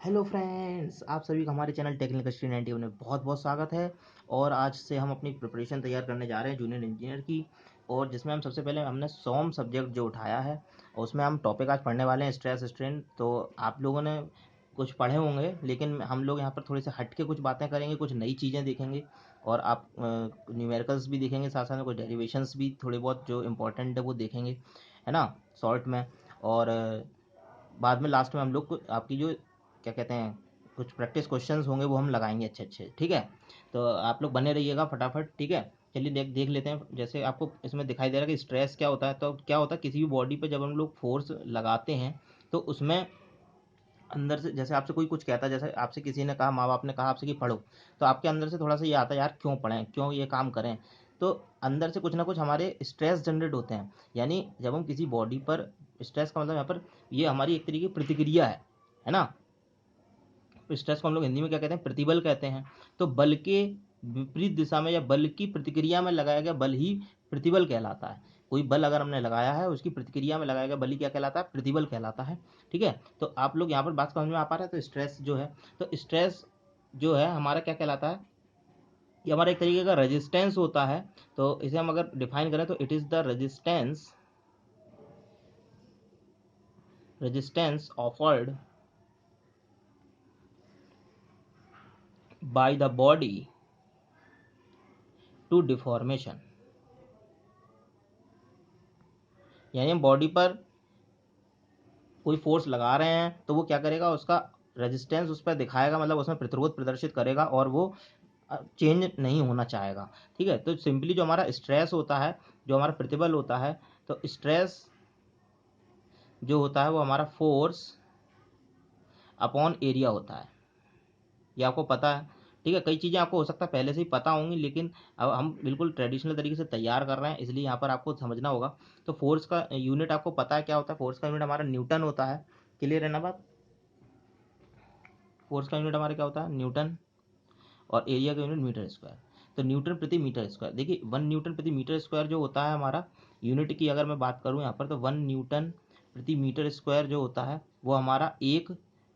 Hello friends, आप सभी का हमारे चैनल टेक्निकल स्ट्रीम 91 में बहुत बहुत स्वागत है। और आज से हम अपनी प्रिपरेशन तैयार करने जा रहे हैं जूनियर इंजीनियर की। और जिसमें हम सबसे पहले हमने सोम सब्जेक्ट जो उठाया है और उसमें हम टॉपिक आज पढ़ने वाले हैं स्ट्रेस स्ट्रेन। तो आप लोगों ने कुछ पढ़े होंगे, लेकिन हम लोग यहाँ पर थोड़ी से हट के कुछ बातें करेंगे, कुछ नई चीज़ें देखेंगे और आप न्यूमेरिकल्स भी देखेंगे, साथ साथ में कुछ डेरिवेशंस भी थोड़े बहुत जो इम्पोर्टेंट है वो देखेंगे, है ना, शॉर्ट में। और बाद में लास्ट में हम लोग आपकी जो क्या कहते हैं कुछ प्रैक्टिस क्वेश्चंस होंगे वो हम लगाएंगे अच्छे अच्छे, ठीक है। तो आप लोग बने रहिएगा फटाफट, ठीक है। चलिए देख देख लेते हैं। जैसे आपको इसमें दिखाई दे रहा है कि स्ट्रेस क्या होता है। तो क्या होता है, किसी भी बॉडी पे जब हम लोग फोर्स लगाते हैं तो उसमें अंदर से, जैसे आपसे कोई कुछ कहता है, जैसे आपसे किसी ने कहा, माँ बाप ने कहा आपसे कि पढ़ो, तो आपके अंदर से थोड़ा सा ये आता है, यार क्यों पढ़ें, क्यों ये काम करें। तो अंदर से कुछ ना कुछ हमारे स्ट्रेस जनरेट होते हैं। यानी जब हम किसी बॉडी पर, स्ट्रेस का मतलब यहाँ पर ये हमारी एक तरीके की प्रतिक्रिया है ना। स्ट्रेस को हम लोग हिंदी में क्या कहते हैं, प्रतिबल कहते हैं। तो बल के विपरीत दिशा में या बल की प्रतिक्रिया में लगाया गया बल ही प्रतिबल कहलाता है। कोई बल अगर हमने लगाया है, उसकी प्रतिक्रिया में लगाया गया बल ही क्या कहलाता है, प्रतिबल कहलाता है, ठीक है। तो आप लोग यहाँ पर बात समझ में आ पा रहा है। तो स्ट्रेस जो है, तो स्ट्रेस जो है हमारा क्या कहलाता है, ये हमारा एक तरीके का रेजिस्टेंस होता है। तो इसे हम अगर डिफाइन करें तो it is the resistance offered by the body to deformation। यानी हम बॉडी पर कोई फोर्स लगा रहे हैं तो वो क्या करेगा, उसका रेजिस्टेंस उस पर दिखाएगा, मतलब उसमें प्रतिरोध प्रदर्शित करेगा और वो चेंज नहीं होना चाहेगा, ठीक है। तो सिंपली जो हमारा स्ट्रेस होता है, जो हमारा प्रतिबल होता है, तो स्ट्रेस जो होता है वो हमारा फोर्स अपॉन एरिया होता है। ये आपको पता है, ठीक है। कई चीज़ें आपको हो सकता है पहले से ही पता होंगी, लेकिन अब हम बिल्कुल ट्रेडिशनल तरीके से तैयार कर रहे हैं, इसलिए यहाँ पर आपको समझना होगा। तो फोर्स का यूनिट आपको पता है क्या होता है, फोर्स का यूनिट हमारा न्यूटन होता है। क्लियर है ना बात। फोर्स का यूनिट हमारा क्या होता है, न्यूटन। और एरिया का यूनिट मीटर स्क्वायर। तो न्यूटन प्रति मीटर स्क्वायर, देखिए 1 न्यूटन प्रति मीटर स्क्वायर जो होता है हमारा यूनिट की, अगर मैं बात करूँ यहाँ पर, तो 1 न्यूटन प्रति मीटर स्क्वायर जो होता है वो हमारा 1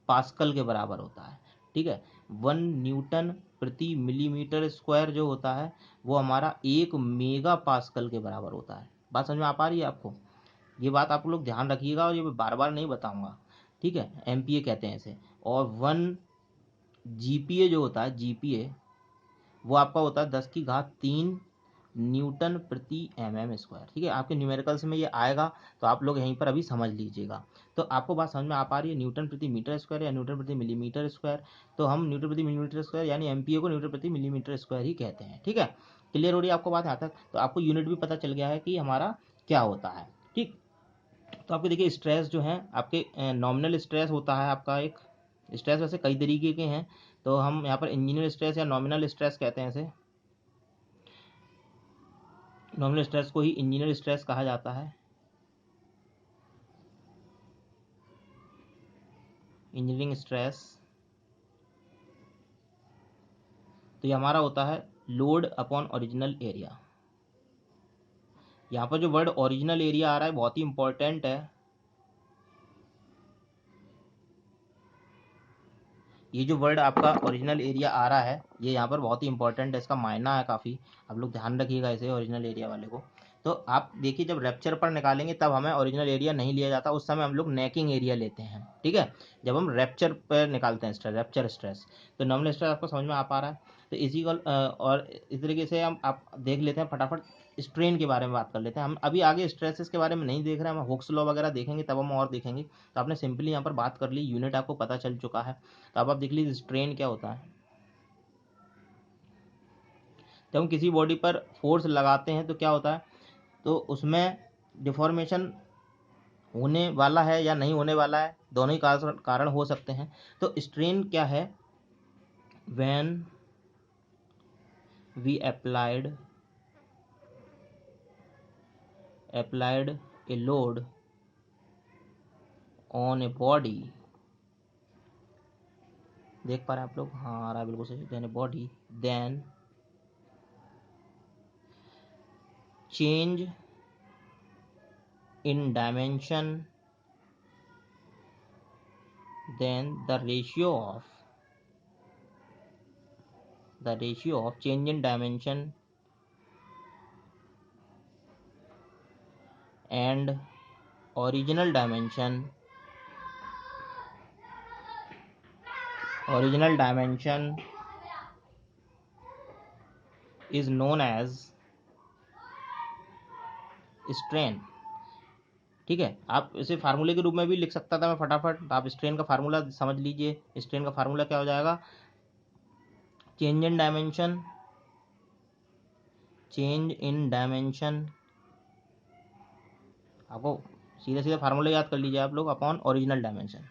पास्कल के बराबर होता है, ठीक है। 1 न्यूटन प्रति मिलीमीटर स्क्वायर जो होता है वो हमारा 1 मेगा पास्कल के बराबर होता है। बात समझ में आ पा रही है आपको। ये बात आप लोग ध्यान रखिएगा और ये मैं बार बार नहीं बताऊंगा, ठीक है। एमपीए कहते हैं इसे। और 1 जीपीए जो होता है, जीपीए वो आपका होता है 10 की घात 3 न्यूटन प्रति एम स्क्वायर, ठीक है। आपके न्यूमेरिकल्स में ये आएगा, तो आप लोग यहीं पर अभी समझ लीजिएगा। तो आपको बात समझ में आ पा रही है, न्यूटन प्रति मीटर स्क्वायर या न्यूटन प्रति मिलीमीटर स्क्वायर। तो हम न्यूटन प्रति मिलीमीटर स्क्वायर यानी एमपीए को न्यूटन प्रति मिलीमीटर स्क्वायर ही कहते हैं, ठीक है। क्लियर हो रही है आपको बात यहाँ तक। तो आपको यूनिट भी पता चल गया है कि हमारा क्या होता है, ठीक। तो आपके देखिए स्ट्रेस जो है, आपके नॉमिनल स्ट्रेस होता है आपका एक। स्ट्रेस वैसे कई तरीके के हैं, तो हम यहाँ पर इंजीनियर स्ट्रेस या नॉमिनल स्ट्रेस कहते हैं इसे। नॉमिनल स्ट्रेस को ही इंजीनियर स्ट्रेस कहा जाता है। इंजीनियरिंग स्ट्रेस, तो ये हमारा होता है लोड अपॉन ओरिजिनल एरिया। यहाँ पर जो वर्ड ओरिजिनल एरिया आ रहा है बहुत ही इंपॉर्टेंट है। ये जो वर्ड आपका ओरिजिनल एरिया आ रहा है ये यहाँ पर बहुत ही इंपॉर्टेंट है, इसका मायना है काफ़ी। आप लोग ध्यान रखिएगा इसे, ओरिजिनल एरिया वाले को। तो आप देखिए, जब रैप्चर पर निकालेंगे तब हमें ओरिजिनल एरिया नहीं लिया जाता, उस समय हम लोग नेकिंग एरिया लेते हैं, ठीक है। जब हम रैप्चर पर निकालते हैं स्ट्रेस, रैप्चर स्ट्रेस। तो नॉमिनल स्ट्रेस आपको समझ में आ पा रहा है। तो इसी को और इस तरीके से हम आप देख लेते हैं फटाफट। स्ट्रेन के बारे में बात कर लेते हैं हम। अभी आगे स्ट्रेसेस के बारे में नहीं देख रहे हैं, हम हुक्स लॉ वगैरह देखेंगे तब हम और देखेंगे। तो आपने सिंपली यहाँ पर बात कर ली, यूनिट आपको पता चल चुका है। तो अब आप देख लीजिए स्ट्रेन क्या होता है। जब हम किसी बॉडी पर फोर्स लगाते हैं तो क्या होता है, तो उसमें डिफॉर्मेशन होने वाला है या नहीं होने वाला है, दोनों ही कारण हो सकते हैं। तो स्ट्रेन क्या है, when we applied a load on a body. देख पा रहे हैं आप लोग, हाँ आ रहा है बिल्कुल सही। Then a body, then change in dimension then the ratio of change in dimension and original dimension is known as strain। ठीक है, आप इसे फार्मूले के रूप में भी लिख सकता था मैं फटाफट, तो आप स्ट्रेन का फार्मूला समझ लीजिए। स्ट्रेन का फार्मूला क्या हो जाएगा, चेंज इन डायमेंशन, आपको सीधे सीधे फार्मूले याद कर लीजिए आप लोग, upon original dimension.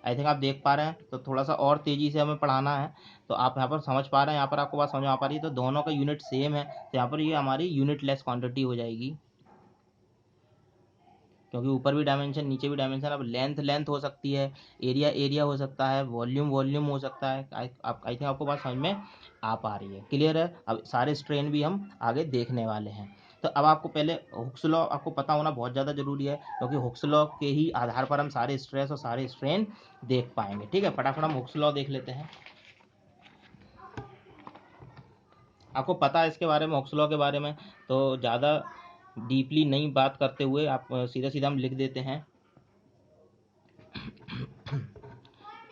I think आप देख पा रहे हैं, तो थोड़ा सा और तेजी से हमें पढ़ाना है, तो आप यहाँ पर समझ पा रहे हैं, यहाँ पर आपको बात समझ में आ पा रही है, तो दोनों का यूनिट सेम है, तो यहाँ पर ये हमारी यूनिट लेस क्वांटिटी हो जाएगी, क्योंकि ऊपर भी डायमेंशन नीचे भी डायमेंशन। अब लेंथ हो सकती है, एरिया हो सकता है, वॉल्यूम हो सकता है। आई थिंक आपको बात समझ में आ पा रही है, क्लियर है। अब सारे स्ट्रेन भी हम आगे देखने वाले हैं। तो अब आपको पहले हुक्स लॉ आपको पता होना बहुत ज़्यादा जरूरी है, क्योंकि हुक्स लॉ के ही आधार पर हम सारे स्ट्रेस और सारे स्ट्रेन देख पाएंगे। ठीक है, फटाफट हम हुक्स लॉ देख लेते हैं। आपको पता है इसके बारे में, हुक्स लॉ के बारे में, तो ज़्यादा डीपली नहीं बात करते हुए आप सीधा सीधा हम लिख देते हैं,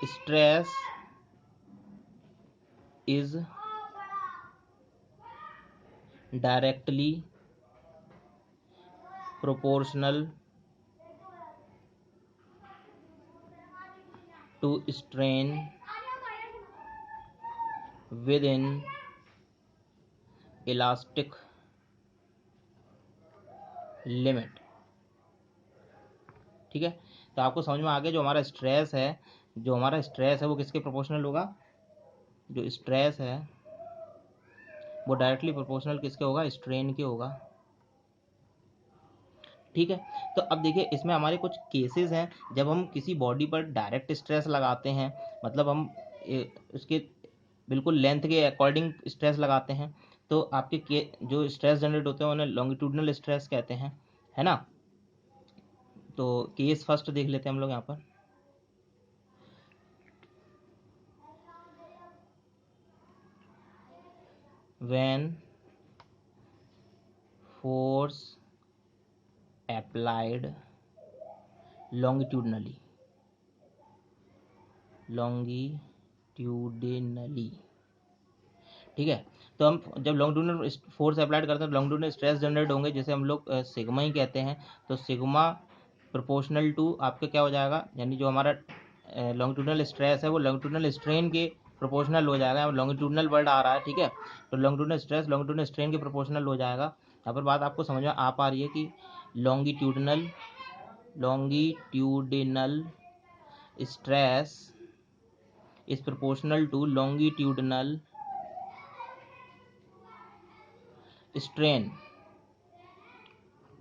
stress is directly proportional to strain within elastic limit। ठीक है, तो आपको समझ में आ गया, जो हमारा स्ट्रेस है वो किसके प्रोपोर्शनल होगा, जो स्ट्रेस है वो डायरेक्टली प्रोपोर्शनल किसके होगा, स्ट्रेन के होगा। ठीक है, तो अब देखिए इसमें हमारे कुछ केसेस हैं, जब हम किसी बॉडी पर डायरेक्ट स्ट्रेस लगाते हैं, मतलब हम उसके बिल्कुल लेंथ के अकॉर्डिंग स्ट्रेस लगाते हैं, तो आपके जो स्ट्रेस जनरेट होते हैं उन्हें लॉन्गिट्यूडनल स्ट्रेस कहते हैं, है ना। तो केस फर्स्ट देख लेते हैं हम लोग यहाँ पर। व्हेन फोर्स अप्लाइड लॉन्गिट्यूडनली, ठीक है, तो हम जब लॉन्गिट्यूडनल फोर्स अप्लाइड करते हैं तो लॉन्गिट्यूडनल स्ट्रेस जनरेट होंगे, जैसे हम लोग सिग्मा ही कहते हैं। तो सिग्मा प्रोपोर्शनल टू आपके क्या हो जाएगा, यानी जो हमारा लॉन्गिट्यूडनल स्ट्रेस है वो लॉन्गिट्यूडनल स्ट्रेन के प्रोपोर्शनल हो जाएगा। लॉन्गिट्यूडनल वर्ड आ रहा है, ठीक है, तो लॉन्गिट्यूडनल स्ट्रेस लॉन्गिट्यूडनल स्ट्रेन के प्रोपोर्शनल हो जाएगा। यहाँ पर बात आपको समझ में आ पा रही है कि longitudinal stress is proportional to longitudinal strain.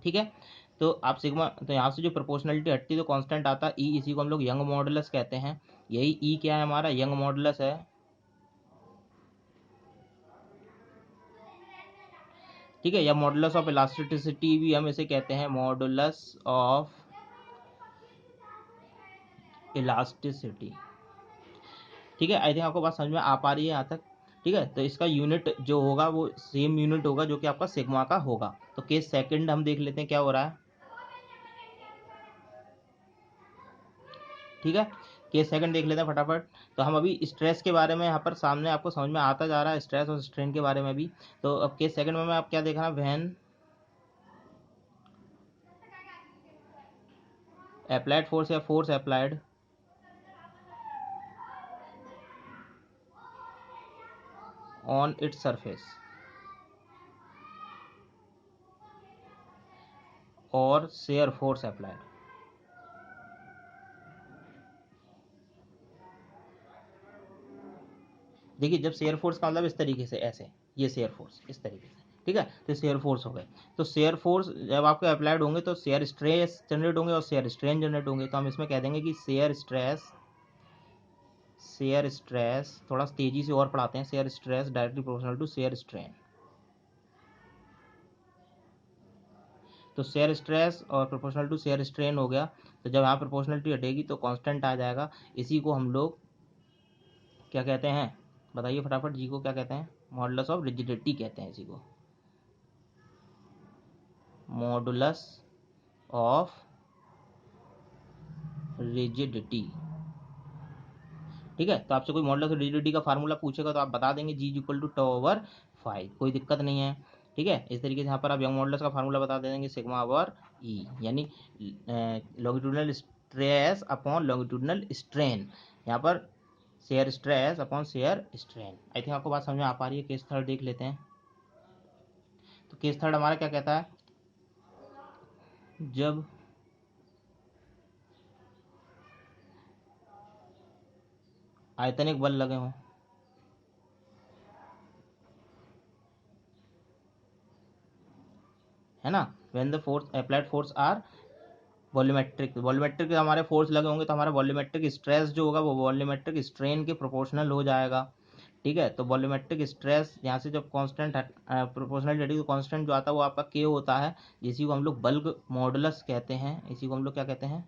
ठीक है, तो आप सिग्मा, तो यहाँ से जो प्रोपोर्शनलिटी हटती है तो कांस्टेंट आता है ई, इसी को हम लोग यंग मॉडुलस कहते हैं। यही ई क्या है हमारा, यंग मॉडुलस है। ठीक है, या मॉडुलस ऑफ इलास्टिसिटी भी हम इसे कहते हैं, मॉडुलस ऑफ इलास्टिसिटी। ठीक है, आई थिंक आपको बात समझ में आ पा रही है यहाँ तक। ठीक है, तो इसका यूनिट जो होगा वो सेम यूनिट होगा जो कि आपका सिग्मा का होगा। तो केस सेकंड हम देख लेते हैं क्या हो रहा है। ठीक है, केस सेकंड देख लेते हैं फटाफट। तो हम अभी स्ट्रेस के बारे में यहाँ पर सामने आपको समझ में आता जा रहा है, स्ट्रेस और स्ट्रेन के बारे में भी। तो अब केस सेकंड में आप क्या देखना, व्हेन अप्लाइड फोर्स या force applied on its surface और शेयर फोर्स अप्लाइड। देखिए, जब शेयर फोर्स का मतलब इस तरीके से, ऐसे ये शेयर फोर्स इस तरीके से, ठीक है, तो शेयर फोर्स हो गए। तो शेयर फोर्स जब आपके अप्लाइड होंगे तो शेयर स्ट्रेस जनरेट होंगे और शेयर स्ट्रेन जनरेट होंगे। तो हम इसमें कह देंगे कि शेयर स्ट्रेस थोड़ा तेजी से और पढ़ाते हैं, shear stress directly proportional to shear strain. तो शेयर स्ट्रेस और प्रोपोर्शनल टू शेयर स्ट्रेन हो गया। तो जब यहाँ प्रोपोर्शनलिटी हटेगी तो कांस्टेंट आ जाएगा। इसी को हम लोग क्या कहते हैं, बताइए फटाफट, जी को क्या कहते हैं? मॉडुलस ऑफ रिजिडिटी कहते हैं इसी को, मॉडुलस ऑफ रिजिडिटी। ठीक है, तो आपसे कोई मॉडुलस ऑफ रिजिडिटी का फार्मूला पूछेगा तो आप बता देंगे जी इक्वल टू टॉ ओवर 5, कोई दिक्कत नहीं है। ठीक है, इस तरीके से यहाँ पर आप यंग मॉडुलस का फार्मूला बता देंगे, सिग्मा ओवर ई, यानी longitudinal stress upon longitudinal strain, यहाँ पर shear stress upon shear strain. आई थिंक आपको बात समझ में आ पा रही है। केस थर्ड देख लेते हैं। तो केस थर्ड हमारा क्या कहता है, जब आयतनिक बल लगे हों, है ना, when the force applied force are volumetric, volumetric हमारे फोर्स लगे होंगे तो हमारा वॉल्यूमेट्रिक स्ट्रेस जो होगा वो वॉल्यूमेट्रिक स्ट्रेन के प्रोपोर्शनल हो जाएगा। ठीक है, तो वॉल्यूमेट्रिक स्ट्रेस यहाँ से जब कांस्टेंट प्रोपोर्शनल तो कांस्टेंट जो आता है वो आपका के होता है, इसी को हम लोग बल्क मॉडुलस कहते हैं। इसी को हम लोग क्या कहते हैं,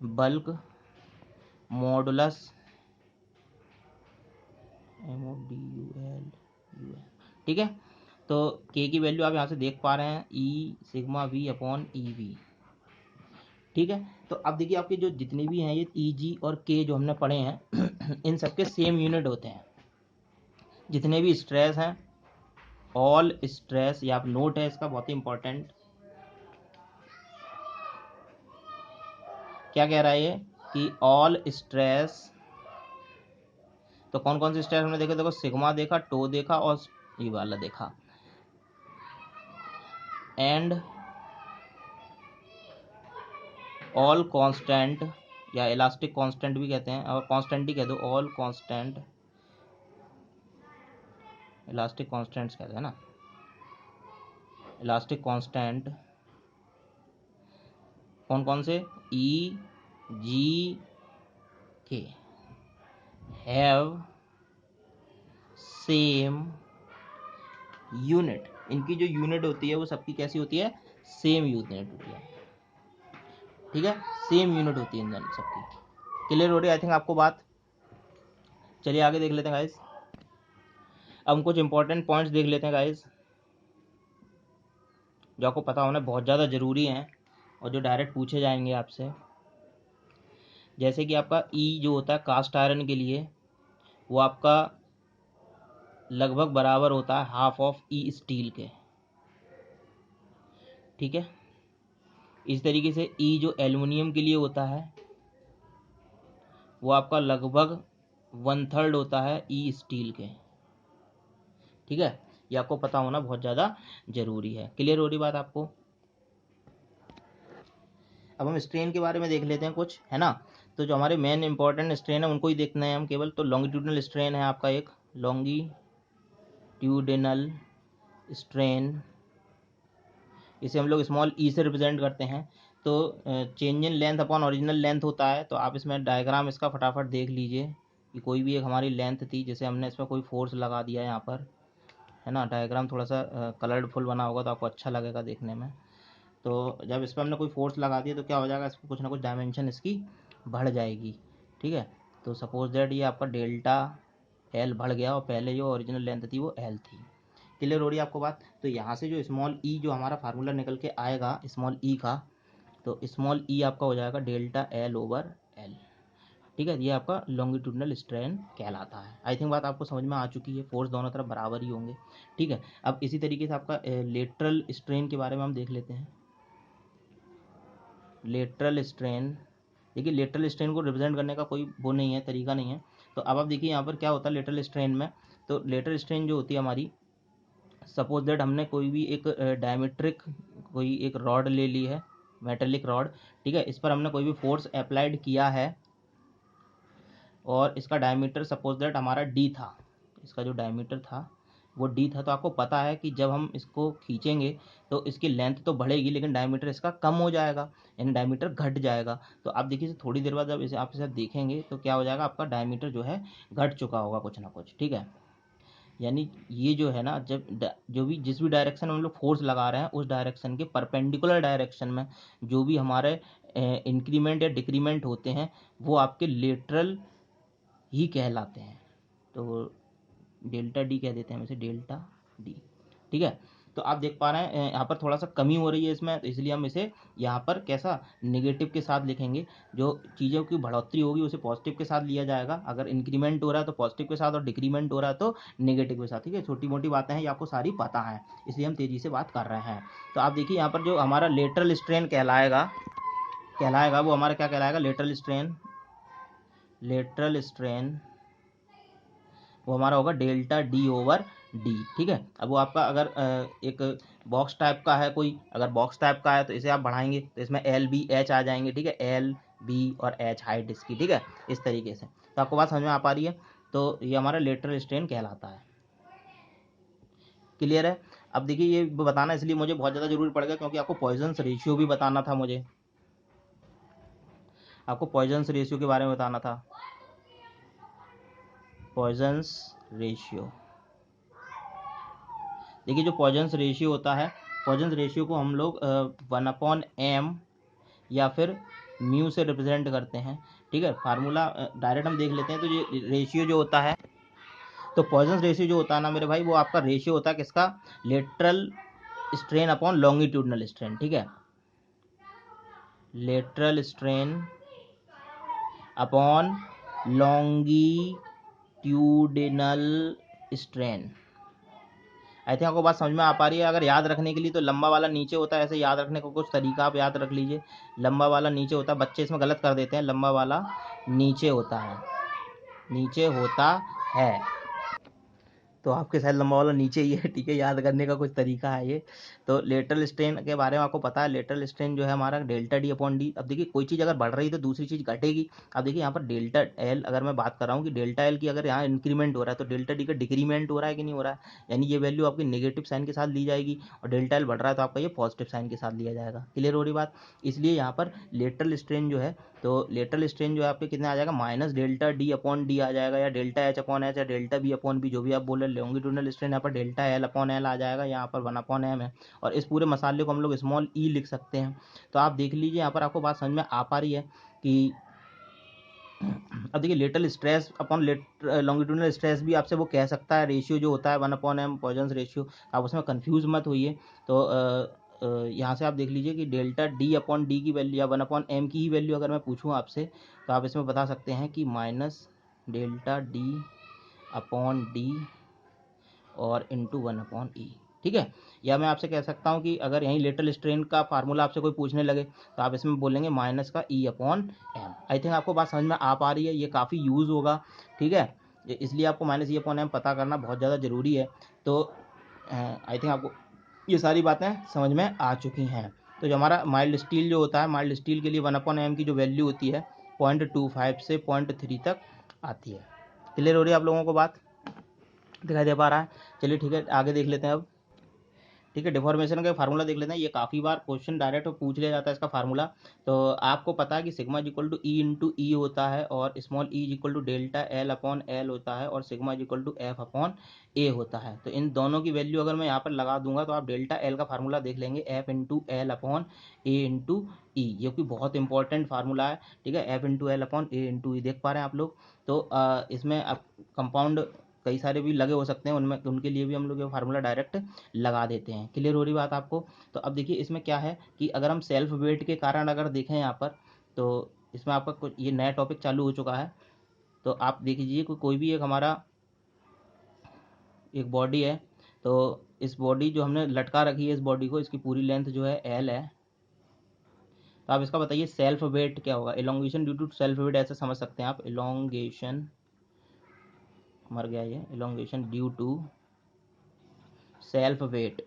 बल्क मॉडुलस, MODUL। ठीक है, तो के की वैल्यू आप यहाँ से देख पा रहे हैं, ई sigma we upon E V. ठीक है, तो अब देखिए आपके जो जितने भी हैं ये ई जी और के जो हमने पढ़े हैं इन सबके सेम यूनिट होते हैं। जितने भी स्ट्रेस हैं, ऑल स्ट्रेस, ये आप नोट है इसका बहुत ही इंपॉर्टेंट, क्या कह रहा है ये कि ऑल स्ट्रेस, तो कौन कौन से स्ट्रेस हमने देखे, देखो सिग्मा देखा, टो देखा और ये वाला देखा, एंड ऑल कांस्टेंट या इलास्टिक कांस्टेंट भी कहते हैं, और कांस्टेंट ही कह दो, ऑल कांस्टेंट इलास्टिक कांस्टेंट्स कहते हैं ना, इलास्टिक कांस्टेंट कौन कौन से, ई जी के हैव सेम यूनिट, इनकी जो यूनिट होती है वो सबकी कैसी होती है, सेम यूनिट होती है। ठीक है, सेम यूनिट होती है इन दोनों सबकी। क्लियर हो रही है आई थिंक आपको बात? चलिए आगे देख लेते हैं गाइस। अब हम कुछ इंपॉर्टेंट पॉइंट्स देख लेते हैं गाइस, जो आपको पता होना बहुत ज़्यादा ज़रूरी हैं और जो डायरेक्ट पूछे जाएंगे आपसे। जैसे कि आपका ई जो होता है कास्ट आयरन के लिए, वो आपका लगभग बराबर होता है हाफ ऑफ ई स्टील के। ठीक है, इस तरीके से ई जो एल्युमिनियम के लिए होता है वो आपका लगभग 1/3 होता है ई स्टील के। ठीक है, ये आपको पता होना बहुत ज़्यादा ज़रूरी है। क्लियर हो रही बात आपको? अब हम स्ट्रेन के बारे में देख लेते हैं कुछ, है ना। तो जो हमारे मेन इंपॉर्टेंट स्ट्रेन है उनको ही देखना है हम केवल। तो लॉन्गिट्यूडनल स्ट्रेन है आपका एक, लॉन्गिट्यूडिनल स्ट्रेन, इसे हम लोग स्मॉल ई से रिप्रेजेंट करते हैं। तो change in length upon original length होता है। तो आप इसमें डायग्राम इसका फटाफट देख लीजिए कि कोई भी एक हमारी लेंथ थी, जैसे हमने इस पर कोई फोर्स लगा दिया यहाँ पर, है ना। डायग्राम थोड़ा सा कलरफुल बना होगा तो आपको अच्छा लगेगा देखने में। तो जब इस पर हमने कोई फोर्स लगा दिया तो क्या हो जाएगा, इसको कुछ ना कुछ डायमेंशन इसकी बढ़ जाएगी। ठीक है, तो सपोज दैट ये आपका डेल्टा एल बढ़ गया और पहले जो ओरिजिनल लेंथ थी वो एल थी। क्लियर हो रही है आपको बात? तो यहाँ से जो स्मॉल ई जो हमारा फार्मूला निकल के आएगा स्मॉल ई का, तो स्मॉल ई आपका हो जाएगा डेल्टा एल ओवर एल। ठीक है, ये आपका लॉन्गिट्यूडनल स्ट्रेन कहलाता है। आई थिंक बात आपको समझ में आ चुकी है, फोर्स दोनों तरफ बराबर ही होंगे। ठीक है, अब इसी तरीके से आपका लेटरल स्ट्रेन के बारे में हम देख लेते हैं। लेटरल स्ट्रेन, देखिए लेटरल स्ट्रेन को रिप्रेजेंट करने का कोई वो नहीं है, तरीका नहीं है। तो अब आप देखिए यहाँ पर क्या होता है लेटरल स्ट्रेन में। तो लेटरल स्ट्रेन जो होती है हमारी, सपोज दैट हमने कोई भी एक डायमेट्रिक कोई एक रॉड ले ली है, मेटेलिक रॉड। ठीक है, इस पर हमने कोई भी फोर्स अप्लाइड किया है और इसका डायमीटर सपोज दैट हमारा डी था, इसका जो डायमीटर था वो डी था। तो आपको पता है कि जब हम इसको खींचेंगे तो इसकी लेंथ तो बढ़ेगी लेकिन डायमीटर इसका कम हो जाएगा, यानी डायमीटर घट जाएगा। तो आप देखिए थोड़ी देर बाद जब इसे आप देखेंगे तो क्या हो जाएगा, आपका डायमीटर जो है घट चुका होगा कुछ ना कुछ। ठीक है, यानी ये जो है ना, जब जो भी जिस भी डायरेक्शन में हम लोग फोर्स लगा रहे हैं उस डायरेक्शन के परपेंडिकुलर डायरेक्शन में जो भी हमारे इंक्रीमेंट या डिक्रीमेंट होते हैं वो आपके लेटरल ही कहलाते हैं। तो डेल्टा डी कह देते हैं हम इसे, डेल्टा डी। ठीक है, तो आप देख पा रहे हैं यहाँ पर थोड़ा सा कमी हो रही है इसमें, तो इसलिए हम इसे यहाँ पर कैसा नेगेटिव के साथ लिखेंगे। जो चीज़ों की बढ़ोतरी होगी उसे पॉजिटिव के साथ लिया जाएगा, अगर इंक्रीमेंट हो रहा है तो पॉजिटिव के साथ और डिक्रीमेंट हो रहा है तो नेगेटिव के साथ। ठीक है, छोटी मोटी बातें हैं ये आपको सारी पता है, इसलिए हम तेज़ी से बात कर रहे हैं। तो आप देखिए यहाँ पर जो हमारा लेटरल स्ट्रेन कहलाएगा वो हमारा क्या कहलाएगा, लेटरल स्ट्रेन वो हमारा होगा डेल्टा डी ओवर डी। ठीक है, अब वो आपका अगर एक बॉक्स टाइप का है कोई, अगर बॉक्स टाइप का है तो इसे आप बढ़ाएंगे तो इसमें एल बी एच आ जाएंगे। ठीक है, एल बी और एच हाइट इसकी। ठीक है, इस तरीके से। तो आपको बात समझ में आ पा रही है। तो ये हमारा लेटरल स्ट्रेन कहलाता है। क्लियर है। अब देखिए ये बताना इसलिए मुझे बहुत ज़्यादा जरूरी पड़ गया क्योंकि आपको पॉइजन्स रेशियो भी बताना था, मुझे आपको पॉइजन्स रेशियो के बारे में बताना था। पॉइजन्स रेशियो, देखिए जो पॉइजन्स रेशियो होता है, पॉइजन्स रेशियो को हम लोग 1/m या फिर म्यू से रिप्रेजेंट करते हैं। ठीक है, फार्मूला डायरेक्ट हम देख लेते हैं। तो ये रेशियो जो होता है, तो पॉइजन्स रेशियो जो होता है ना मेरे भाई, वो आपका रेशियो होता है किसका, lateral strain upon longitudinal strain. ठीक है, lateral strain upon longitudinal strain. आई थिंक आपको बात समझ में आ पा रही है। अगर याद रखने के लिए तो लंबा वाला नीचे होता है, ऐसे याद रखने का कुछ तरीका आप याद रख लीजिए। लंबा वाला नीचे होता है, बच्चे इसमें गलत कर देते हैं, लंबा वाला नीचे होता है, नीचे होता है। तो आपके शायद लंबा वाला नीचे ही है। ठीक है, याद करने का कुछ तरीका है ये। तो लेटरल स्ट्रेन के बारे में आपको पता है, लेटरल स्ट्रेन जो है हमारा डेल्टा डी अपॉन डी। अब देखिए कोई चीज़ अगर बढ़ रही है तो दूसरी चीज़ घटेगी। अब देखिए यहाँ पर डेल्टा एल, अगर मैं बात कर रहा हूँ कि डेल्टा एल की अगर यहाँ इंक्रीमेंट हो रहा है तो डेल्टा डी का डिक्रीमेंट हो रहा है कि नहीं हो रहा है, यानी ये वैल्यू आपकी नेगेटिव साइन के साथ ली जाएगी, और डेल्टा एल बढ़ रहा है तो आपका ये पॉजिटिव साइन के साथ लिया जाएगा। क्लियर हो रही बात। इसलिए यहाँ पर लेटरल स्ट्रेन जो है, तो लेटरल स्ट्रेन जो है आपके कितना आ जाएगा, minus delta D upon D आ जाएगा, या डेल्टा एच अपॉन एच, या डेल्टा बी अपॉन बी, जो भी आप बोल रहे हैं। लॉन्गिट्यूडनल स्ट्रेन यहाँ पर डेल्टा एल अपॉन एल आ जाएगा, यहाँ पर 1/m है, और इस पूरे मसाले को हम लोग स्मॉल ई लिख सकते हैं। तो आप देख लीजिए यहाँ पर आपको बात समझ में आ पा रही है कि अब देखिए lateral stress upon longitudinal stress भी आपसे वो कह सकता है, रेशियो जो होता है 1/m पॉइजन्स रेशियो, आप उसमें कंफ्यूज मत होइए। तो यहाँ से आप देख लीजिए कि डेल्टा डी अपॉन डी की वैल्यू या 1/m की ही वैल्यू अगर मैं पूछूँ आपसे, तो आप इसमें बता सकते हैं कि minus delta D upon D और इंटू 1/e। ठीक है, या मैं आपसे कह सकता हूँ कि अगर यहीं लेटरल स्ट्रेन का फार्मूला आपसे कोई पूछने लगे तो आप इसमें बोलेंगे माइनस का E upon M. I think आपको बात समझ में आ पा रही है, ये काफ़ी यूज़ होगा। ठीक है, इसलिए आपको माइनस ई अपॉन एम पता करना बहुत ज़्यादा ज़रूरी है। तो आई थिंक आपको ये सारी बातें समझ में आ चुकी हैं। तो जो हमारा माइल्ड स्टील जो होता है, माइल्ड स्टील के लिए 1/m की जो वैल्यू होती है 0.25 से 0.3 तक आती है। क्लियर हो रही है आप लोगों को बात, दिखाई दे पा रहा है। चलिए ठीक है, आगे देख लेते हैं अब। ठीक है, डिफॉर्मेशन का फार्मूला देख लेते हैं। ये काफ़ी बार क्वेश्चन डायरेक्ट पूछ लिया जाता है इसका फार्मूला। तो आपको पता है कि sigma is equal to E into E होता है, और small E is equal to delta L upon L होता है, और sigma is equal to F upon A होता है। तो इन दोनों की वैल्यू अगर मैं यहाँ पर लगा दूंगा तो आप डेल्टा एल का फार्मूला देख लेंगे, एफ इंटू एल अपॉन ए इंटू ई, ये कोई बहुत इंपॉर्टेंट फार्मूला है। ठीक है, एफ इंटू एल अपॉन ए इंटू ई देख पा रहे हैं आप लोग। तो इसमें आप कंपाउंड कई सारे भी लगे हो सकते हैं, उनमें उनके लिए भी हम लोग ये फार्मूला डायरेक्ट लगा देते हैं। क्लियर हो रही बात आपको। तो अब देखिए इसमें क्या है कि अगर हम सेल्फ वेट के कारण अगर देखें यहाँ पर, तो इसमें आपका कुछ ये नया टॉपिक चालू हो चुका है। तो आप देख लीजिए कोई भी एक हमारा एक बॉडी है, तो इस बॉडी जो हमने लटका रखी है, इस बॉडी को, इसकी पूरी लेंथ जो है एल है। तो आप इसका बताइए सेल्फ वेट क्या होगा। Elongation due to self weight ऐसे समझ सकते हैं आप, एलोंगेशन, मर गया ये, elongation due to self weight.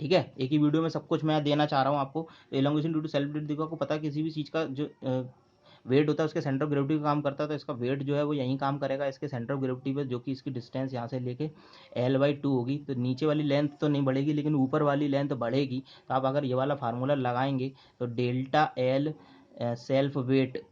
ठीक है, एक ही वीडियो में सब कुछ मैं देना चाह रहा हूँ आपको। तो elongation due to self weight, देखो आपको पता है किसी भी चीज़ का जो वेट होता है उसके सेंटर ऑफ ग्रेविटी का काम करता है। तो इसका वेट जो है वो यहीं काम करेगा, इसके सेंटर ऑफ ग्रेविटी पे, जो कि इसकी डिस्टेंस यहाँ से लेके L/2 होगी। तो नीचे वाली लेंथ तो नहीं बढ़ेगी लेकिन ऊपर वाली लेंथ बढ़ेगी। तो आप अगर ये वाला फार्मूला लगाएंगे तो delta L self weight,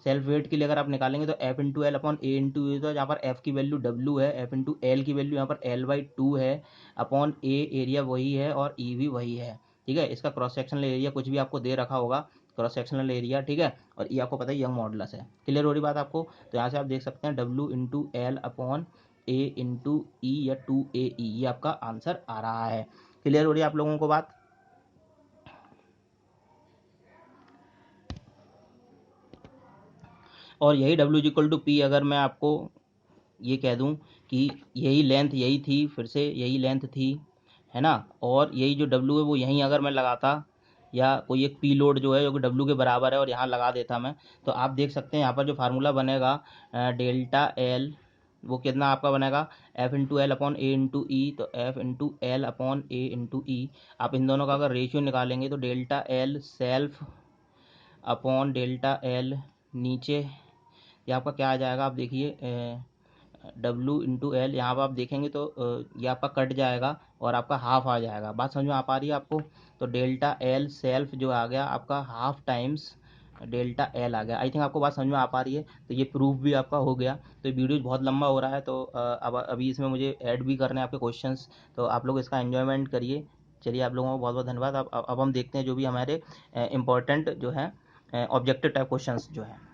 self weight के लिए अगर आप निकालेंगे तो एफ इंटू एल अपॉन ए इंटू ए, तो यहाँ पर एफ की वैल्यू डब्ल्यू है, एफ इंटू एल की वैल्यू यहाँ पर एल बाई टू है, अपॉन ए एरिया वही है और ई भी वही है। ठीक है, इसका क्रॉस सेक्शनल एरिया कुछ भी आपको दे रखा होगा, क्रॉस सेक्शनल एरिया, ठीक है, और ये आपको पता है यंग मॉडुलस है। क्लियर हो रही बात आपको? तो यहाँ से आप देख सकते हैं डब्ल्यू इंटू एल अपॉन ए इंटू ई या टू ए ई, ये आपका आंसर आ रहा है। क्लियर हो रही है आप लोगों को बात? और यही W इक्वल टू पी अगर मैं आपको ये कह दूं कि यही लेंथ यही थी, फिर से यही लेंथ थी, है ना, और यही जो W है वो यहीं अगर मैं लगाता, या कोई एक पी लोड जो है जो कि W के बराबर है और यहाँ लगा देता मैं, तो आप देख सकते हैं यहाँ पर जो फार्मूला बनेगा डेल्टा एल, वो कितना आपका बनेगा, एफ इंटू एल अपॉन ए इंटू ई, तो एफ इंटू एल अपॉन ए इंटू ई। आप इन दोनों का अगर रेशियो निकालेंगे तो delta L self upon delta L नीचे, ये आपका क्या आ जाएगा, आप देखिए डब्ल्यू इंटू एल, यहाँ पर आप देखेंगे तो ये आपका कट जाएगा और आपका हाफ आ जाएगा। बात समझ में आ पा रही है आपको? तो डेल्टा एल सेल्फ जो आ गया आपका हाफ टाइम्स डेल्टा एल आ गया। आई थिंक आपको बात समझ में आ पा रही है। तो ये प्रूफ भी आपका हो गया। तो ये वीडियो बहुत लंबा हो रहा है, तो अब अभी इसमें मुझे ऐड भी करने हैं आपके क्वेश्चंस, तो आप लोग इसका एन्जॉयमेंट करिए। चलिए, आप लोगों को बहुत बहुत धन्यवाद। अब हम देखते हैं जो भी हमारे इंपॉर्टेंट जो है ऑब्जेक्टिव टाइप क्वेश्चंस जो है।